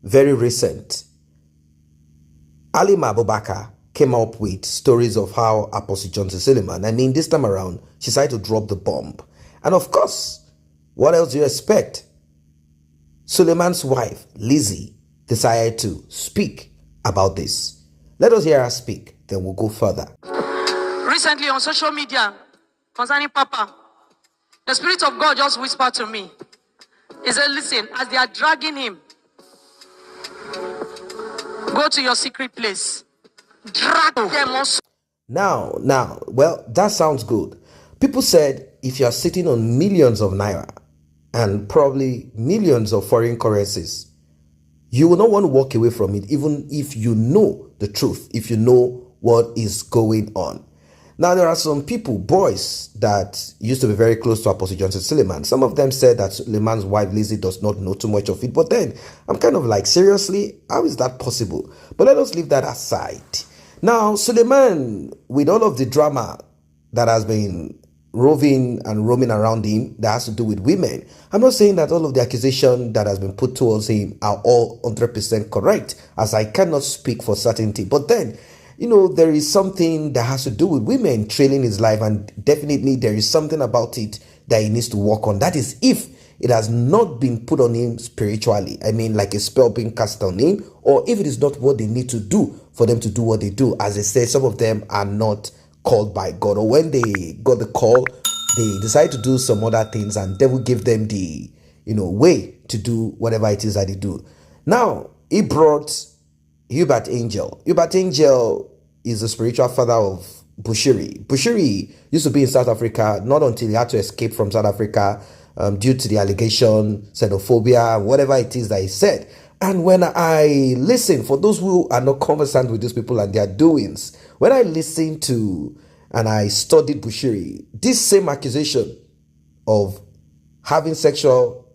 very recent, Alima Abubakar came up with stories of how Apostle Johnson Suleman, I mean, this time around, she decided to drop the bomb. And of course, what else do you expect? Suleman's wife, Lizzy, decided to speak about this. Let us hear her speak, then we'll go further. Recently on social media, concerning Papa, the Spirit of God just whispered to me. He said, listen, as they are dragging him, go to your secret place. Drag them also. Now, well, that sounds good. People said if you are sitting on millions of naira and probably millions of foreign currencies, you will not want to walk away from it, even if you know the truth, if you know what is going on. Now, there are some people, boys, that used to be very close to Apostle Johnson Suleman. Some of them said that Suleman's wife, Lizzy, does not know too much of it. But then, I'm kind of like, seriously? How is that possible? But let us leave that aside. Now, Suleman, with all of the drama that has been roving and roaming around him that has to do with women, I'm not saying that all of the accusation that has been put towards him are all 100% correct, as I cannot speak for certainty. But then, you know, there is something that has to do with women trailing his life, and definitely there is something about it that he needs to work on. That is, if it has not been put on him spiritually, I mean, like a spell being cast on him, or if it is not what they need to do for them to do what they do. As they say, some of them are not called by God, or when they got the call, they decide to do some other things, and devil give them the, way to do whatever it is that they do. Now, he brought Hubert Angel. Hubert Angel is the spiritual father of Bushiri. Bushiri used to be in South Africa, not until he had to escape from South Africa due to the allegation, xenophobia, whatever it is that he said. And when I listen, for those who are not conversant with these people and their doings, when I listen to and I studied Bushiri, this same accusation of having sexual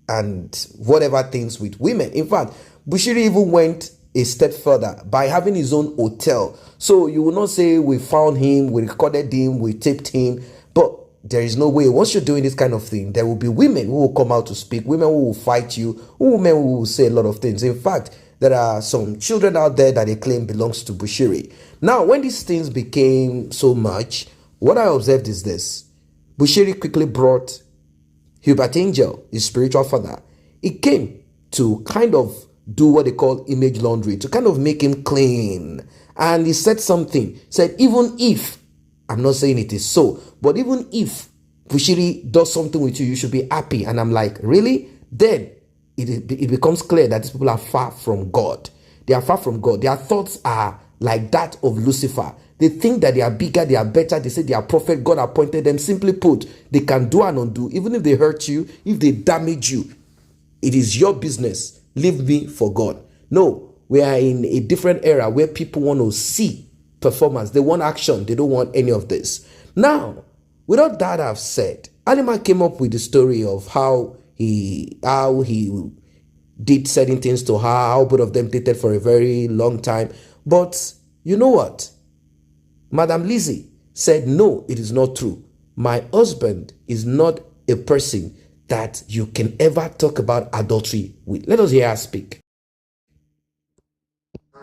and whatever things with women, in fact, Bushiri even went a step further by having his own hotel. So you will not say we found him, we recorded him, we taped him, but there is no way. Once you're doing this kind of thing, there will be women who will come out to speak, women who will fight you, women who will say a lot of things. In fact, there are some children out there that they claim belongs to Bushiri. Now, when these things became so much, what I observed is this. Bushiri quickly brought Hubert Angel, his spiritual father. He came to kind of do what they call image laundry, to kind of make him clean. And he said something, said, even if, I'm not saying it is so, but even if Bushiri does something with you, you should be happy. And I'm like, really? Then it becomes clear that these people are far from God. They are far from God. Their thoughts are like that of Lucifer. They think that they are bigger, they are better. They say they are prophet. God appointed them. Simply put, they can do and undo. Even if they hurt you, if they damage you, it is your business. Leave me for God. No, we are in a different era where people want to see performance. They want action. They don't want any of this. Now, without that I've said, Alima came up with the story of how he did certain things to her, how both of them dated for a very long time. But you know what? Madam Lizzy said, no, it is not true. My husband is not a person that you can ever talk about adultery with. Let us hear her speak.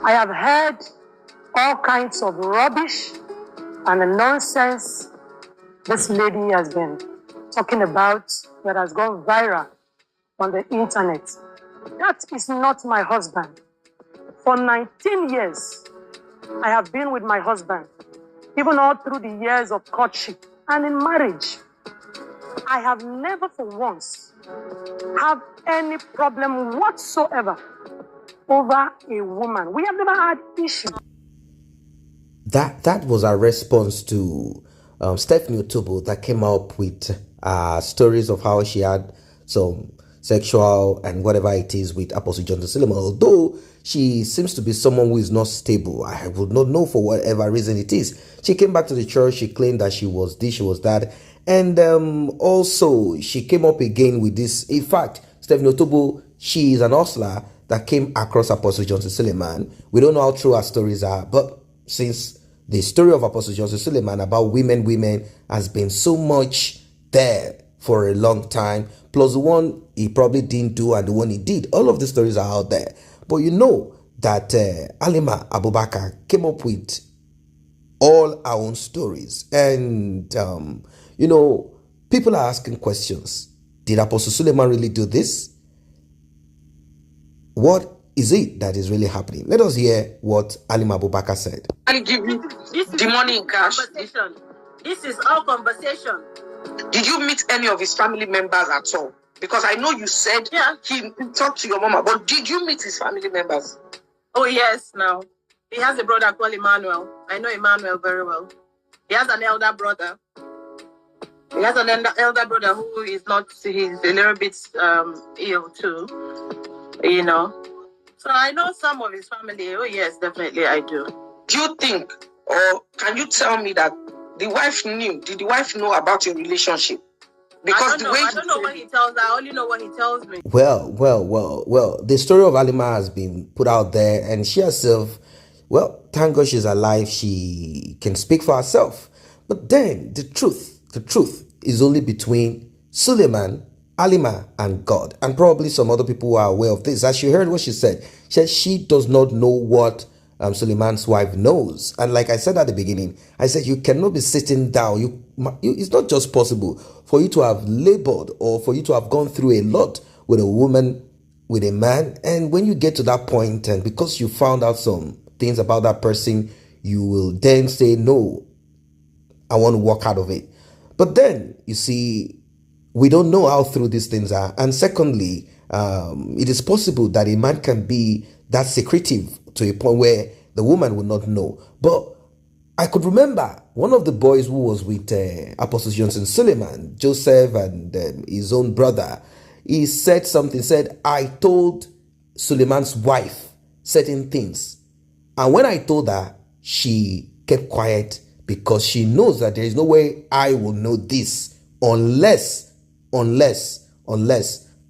I have heard all kinds of rubbish and nonsense this lady has been talking about that has gone viral on the internet. That is not my husband. For 19 years, I have been with my husband, even all through the years of courtship and in marriage. I have never for once have any problem whatsoever over a woman. We have never had issue. That was our response to Stephanie Otobo that came up with stories of how she had some sexual and whatever it is with Apostle Johnson Suleman. Although she seems to be someone who is not stable, I would not know for whatever reason it is. She came back to the church. She claimed that she was this, she was that. And also, she came up again with this. In fact, Stephanie Otobo, she is an hustler that came across Apostle Johnson Suleman. We don't know how true her stories are, but since the story of Apostle Johnson Suleman about women has been so much there for a long time, plus the one he probably didn't do and the one he did, all of the stories are out there. But you know that Halima Abubakar came up with all our own stories. And, people are asking questions. Did Apostle Suleman really do this? What is it that is really happening? Let us hear what Halima Abubakar said. Can give me the money in cash? This is all conversation. Did you meet any of his family members at all? Because I know you said he talked to your mama, but did you meet his family members? Oh, yes, now. He has a brother called Emmanuel. I know Emmanuel very well. He has an elder brother. He has an elder brother who is not, he's a little bit ill too, So I know some of his family. Oh, yes, definitely I do. Do you think, or can you tell me that the wife knew? Did the wife know about your relationship? Because I don't know what he tells. I only know what he tells me. Well. The story of Halima has been put out there, and she herself, thank God she's alive. She can speak for herself. But then the truth is only between Suleman, Halima, and God, and probably some other people who are aware of this. As you heard what she said she does not know what Suleman's wife knows. And like I said at the beginning, I said you cannot be sitting down. It's not just possible for you to have labored or for you to have gone through a lot with a woman, with a man, and when you get to that point, and because you found out some things about that person, you will then say, no, I want to walk out of it. But then, you see, we don't know how true these things are. And secondly, it is possible that a man can be that secretive to a point where the woman will not know. But I could remember one of the boys who was with Apostle Johnson Suleman, Joseph, and his own brother. He said something, said, I told Suleman's wife certain things. And when I told her, she kept quiet because she knows that there is no way I will know this unless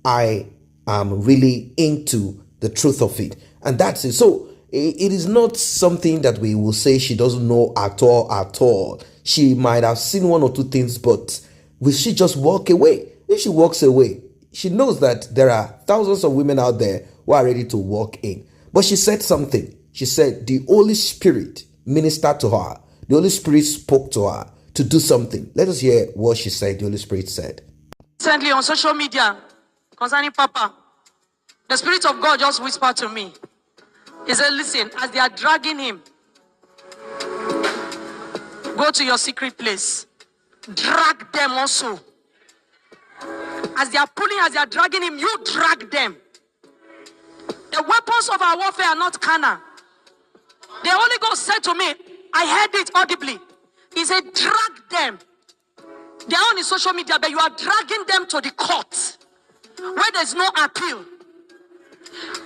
I am really into the truth of it. And that's it. So it is not something that we will say she doesn't know at all. She might have seen one or two things, but will she just walk away? If she walks away, she knows that there are thousands of women out there who are ready to walk in. But she said something. She said the Holy Spirit ministered to her. The Holy Spirit spoke to her to do something. Let us hear what she said, the Holy Spirit said. Recently on social media, concerning Papa, the Spirit of God just whispered to me. He said, listen, as they are dragging him, go to your secret place. Drag them also. As they are pulling, as they are dragging him, you drag them. The weapons of our warfare are not carnal. The Holy Ghost said to me, I heard it audibly. He said, drag them. They are on the social media, but you are dragging them to the court where there's no appeal.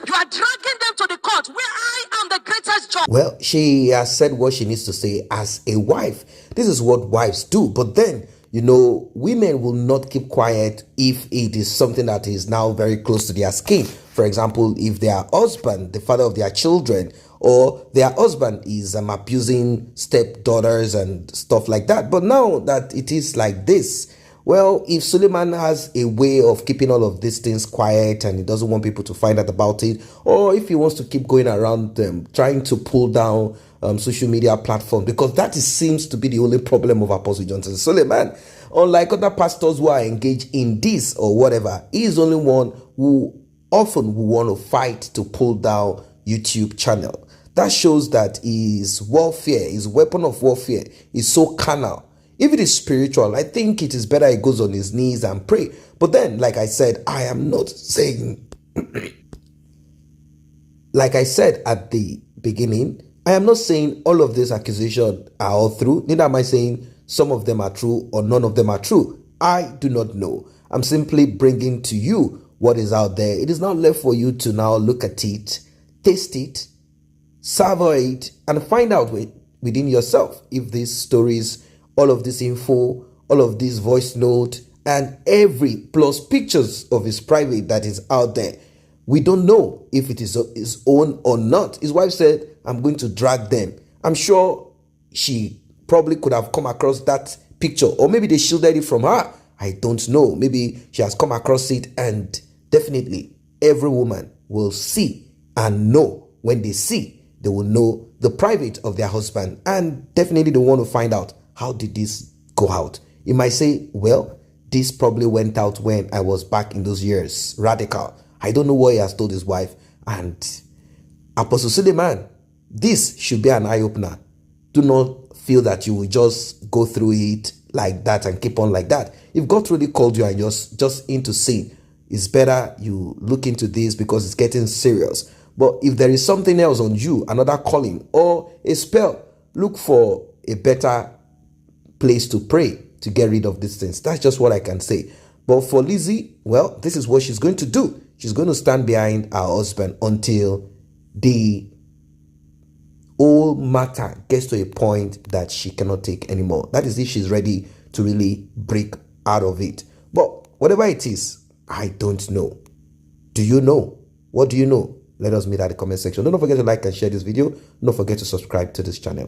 You are dragging them to the court where I am the greatest judge. Well, she has said what she needs to say as a wife. This is what wives do. But then, women will not keep quiet if it is something that is now very close to their skin. For example, if their husband, the father of their children, or their husband is abusing stepdaughters and stuff like that. But now that it is like this, well, if Suleman has a way of keeping all of these things quiet and he doesn't want people to find out about it, or if he wants to keep going around them, trying to pull down social media platforms, because that seems to be the only problem of Apostle Johnson Suleman. Unlike other pastors who are engaged in this or whatever, he is the only one who often will want to fight to pull down YouTube channel. That shows that his warfare, his weapon of warfare is so carnal. If it is spiritual, I think it is better he goes on his knees and pray. But then, like I said, I am not saying, like I said at the beginning, I am not saying all of these accusations are all true. Neither am I saying some of them are true or none of them are true. I do not know. I'm simply bringing to you what is out there. It is not left for you to now look at it, taste it, savor it, and find out within yourself if these stories, all of this info, all of this voice note, and every plus pictures of his private that is out there, we don't know if it is his own or not. His wife said, I'm going to drag them. I'm sure she probably could have come across that picture, or maybe they shielded it from her. I don't know. Maybe she has come across it, and definitely every woman will see and know. When they see, they will know the private of their husband, and definitely they want to find out, how did this go out? You might say, well, this probably went out when I was back in those years, radical. I don't know what he has told his wife. And Apostle Suleman, this should be an eye-opener. Do not feel that you will just go through it like that and keep on like that. If God really called you and you're just into sin, it's better you look into this, because it's getting serious. But if there is something else on you, another calling or a spell, look for a better place to pray to get rid of these things. That's just what I can say. But for Lizzy, well, this is what she's going to do. She's going to stand behind her husband until the whole matter gets to a point that she cannot take anymore. That is if she's ready to really break out of it. But whatever it is, I don't know. Do you know? What do you know? Let us meet at the comment section. Don't forget to like and share this video. Don't forget to subscribe to this channel.